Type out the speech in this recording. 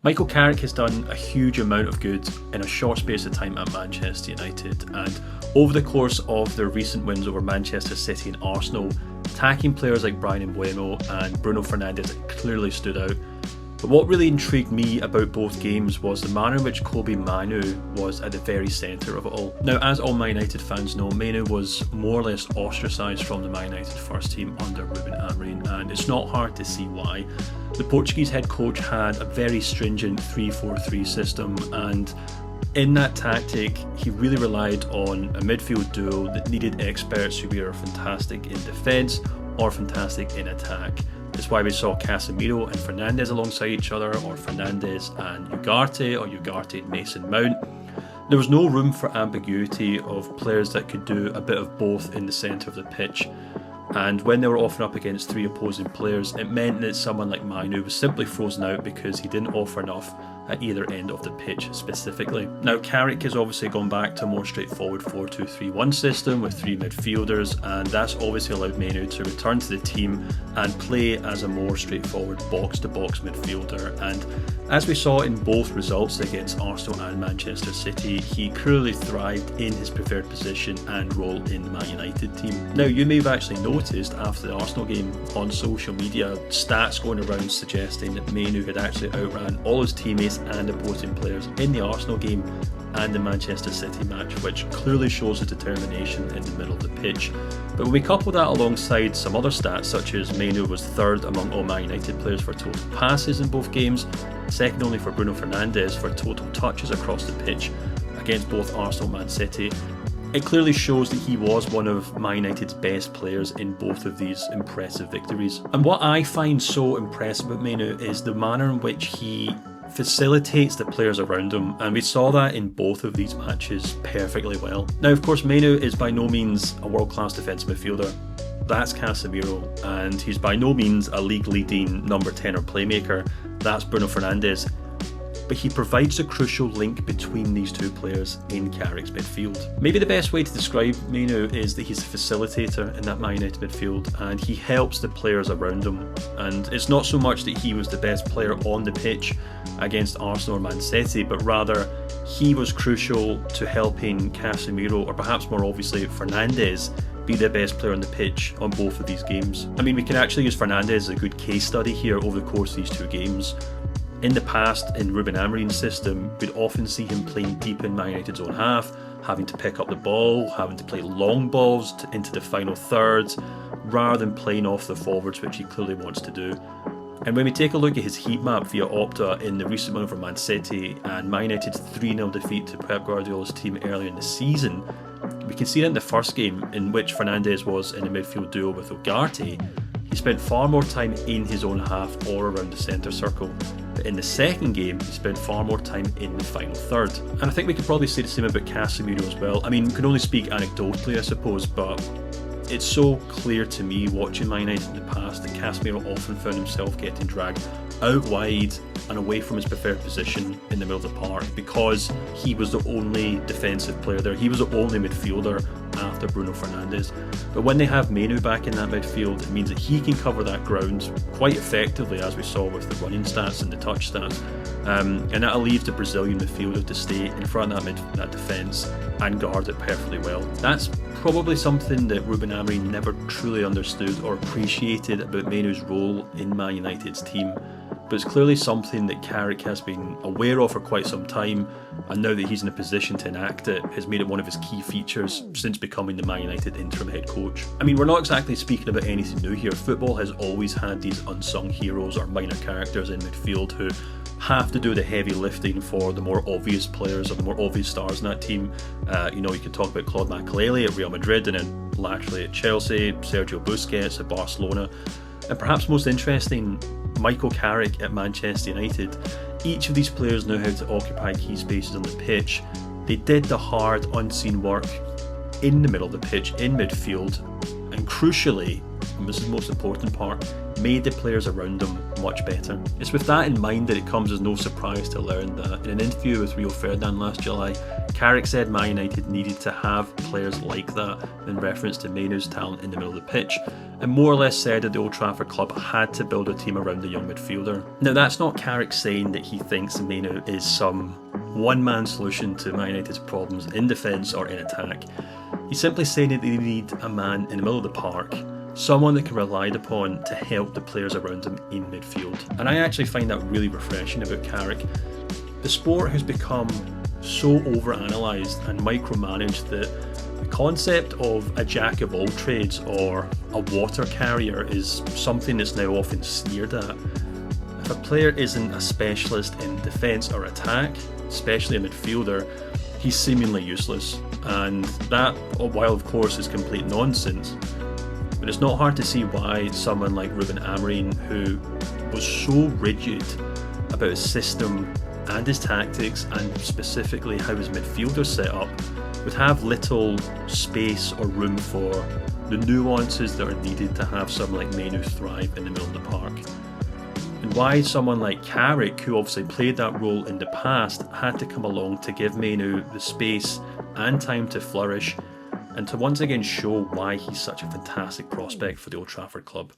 Michael Carrick has done a huge amount of good in a short space of time at Manchester United, and over the course of their recent wins over Manchester City and Arsenal, attacking players like Bueno and Bruno Fernandes clearly stood out. But what really intrigued me about both games was the manner in which Kobbie Mainoo was at the very centre of it all. Now, as all Man United fans know, Mainoo was more or less ostracised from the Man United first team under Ruben Amorim, and it's not hard to see why. The Portuguese head coach had a very stringent 3-4-3 system, and in that tactic, he really relied on a midfield duo that needed experts who were fantastic in defence or fantastic in attack. That's why we saw Casemiro and Fernandes alongside each other, or Fernandes and Ugarte, or Ugarte and Mason Mount. There was no room for ambiguity of players that could do a bit of both in the centre of the pitch. And when they were often up against three opposing players, it meant that someone like Mainoo was simply frozen out because he didn't offer enough at either end of the pitch specifically. Now, Carrick has obviously gone back to a more straightforward 4-2-3-1 system with three midfielders, and that's obviously allowed Mainoo to return to the team and play as a more straightforward box-to-box midfielder. And as we saw in both results against Arsenal and Manchester City, he clearly thrived in his preferred position and role in the Man United team. Now, you may have actually noticed after the Arsenal game on social media stats going around suggesting that Mainoo had actually outran all his teammates and opposing players in the Arsenal game and the Manchester City match, which clearly shows his determination in the middle of the pitch. But when we couple that alongside some other stats, such as Mainoo was third among all Man United players for total passes in both games, second only for Bruno Fernandes for total touches across the pitch against both Arsenal and Man City, it clearly shows that he was one of Man United's best players in both of these impressive victories. And what I find so impressive about Mainoo is the manner in which he facilitates the players around him, and we saw that in both of these matches perfectly well. Now, of course, Mainoo is by no means a world-class defensive midfielder. That's Casemiro, and he's by no means a league-leading number 10 or playmaker. That's Bruno Fernandes. But he provides a crucial link between these two players in Carrick's midfield. Maybe the best way to describe Mainoo is that he's a facilitator in that Man United midfield, and he helps the players around him. And it's not so much that he was the best player on the pitch against Arsenal or Man City, but rather he was crucial to helping Casemiro, or perhaps more obviously Fernandes, be the best player on the pitch on both of these games. I mean, we can actually use Fernandes as a good case study here over the course of these two games. In the past, in Ruben Amorim's system, we'd often see him playing deep in Man United's own half, having to pick up the ball, having to play long balls into the final third, rather than playing off the forwards, which he clearly wants to do. And when we take a look at his heat map via Opta in the recent one over Man City and Man United's 3-0 defeat to Pep Guardiola's team earlier in the season, we can see that in the first game, in which Fernandes was in a midfield duo with Ugarte, he spent far more time in his own half or around the centre circle. But in the second game, he spent far more time in the final third. And I think we could probably say the same about Casemiro as well. I mean, we can only speak anecdotally, I suppose, but it's so clear to me watching Man United in the past that Casemiro often found himself getting dragged out wide and away from his preferred position in the middle of the park because he was the only defensive player there. He was the only midfielder after Bruno Fernandes. But when they have Mainoo back in that midfield, it means that he can cover that ground quite effectively, as we saw with the running stats and the touch stats. And that'll leave the Brazilian midfielder to stay in front of that defence and guard it perfectly well. That's probably something that Ruben Amorim never truly understood or appreciated about Mainoo's role in Man United's team. But it's clearly something that Carrick has been aware of for quite some time, and now that he's in a position to enact it, has made it one of his key features since becoming the Man United interim head coach. I mean, we're not exactly speaking about anything new here. Football has always had these unsung heroes or minor characters in midfield who have to do the heavy lifting for the more obvious players or the more obvious stars in that team. You can talk about Claude Makélélé at Real Madrid, and then laterally at Chelsea, Sergio Busquets at Barcelona, and perhaps most interesting, Michael Carrick at Manchester United. Each of these players know how to occupy key spaces on the pitch. They did the hard, unseen work in the middle of the pitch, in midfield, and crucially, and this is the most important part, made the players around them much better. It's with that in mind that it comes as no surprise to learn that in an interview with Rio Ferdinand last July, Carrick said Man United needed to have players like that in reference to Mainoo's talent in the middle of the pitch. and more or less said that the Old Trafford club had to build a team around the young midfielder. Now, that's not Carrick saying that he thinks Mainoo is some one-man solution to Man United's problems in defence or in attack. He's simply saying that they need a man in the middle of the park, someone that can be relied upon to help the players around him in midfield. And I actually find that really refreshing about Carrick. The sport has become so overanalyzed and micromanaged that the concept of a jack of all trades or a water carrier is something that's now often sneered at. If a player isn't a specialist in defence or attack, especially a midfielder, he's seemingly useless. And that, while of course is complete nonsense, but it's not hard to see why someone like Ruben Amorim, who was so rigid about his system and his tactics, and specifically how his midfielders set up, would have little space or room for the nuances that are needed to have someone like Mainoo thrive in the middle of the park. And why someone like Carrick, who obviously played that role in the past, had to come along to give Mainoo the space and time to flourish, and to once again show why he's such a fantastic prospect for the Old Trafford club.